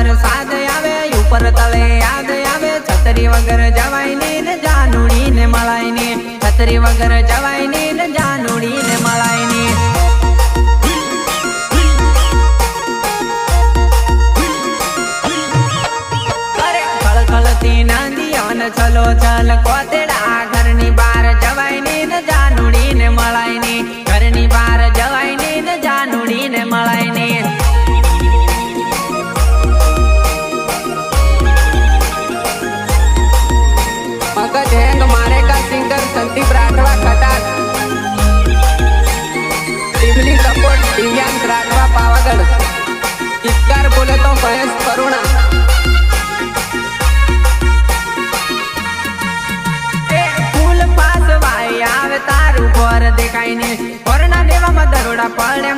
વરસાદ આવે ઉપર તળે યાદ આવે છત્રી વગર જવાય ને જાનુડી ને મળાય ને છત્રી વગર જવાય ને જાનુડી ને મળાય ને ખળખળતી નદી અને છલો છલ કોતેડા ઘરની બહાર જવાય ને જાનુડી ને મળાય ને ઘરની બહાર જવાય ને જાનુડી ને મળાય ને મગજ હેંગ મારે કા સિંગર સંદીપ રાઠવા ખટાક ટીમલી સપોર્ટ દિવ્યાંગ રાઠવા પાવાગઢ કિસ્કાર બોલે તો મહેશ કરુણા આવે તારું ઘર દેખાય ને કોરોના દેવામાં દરોડા પડે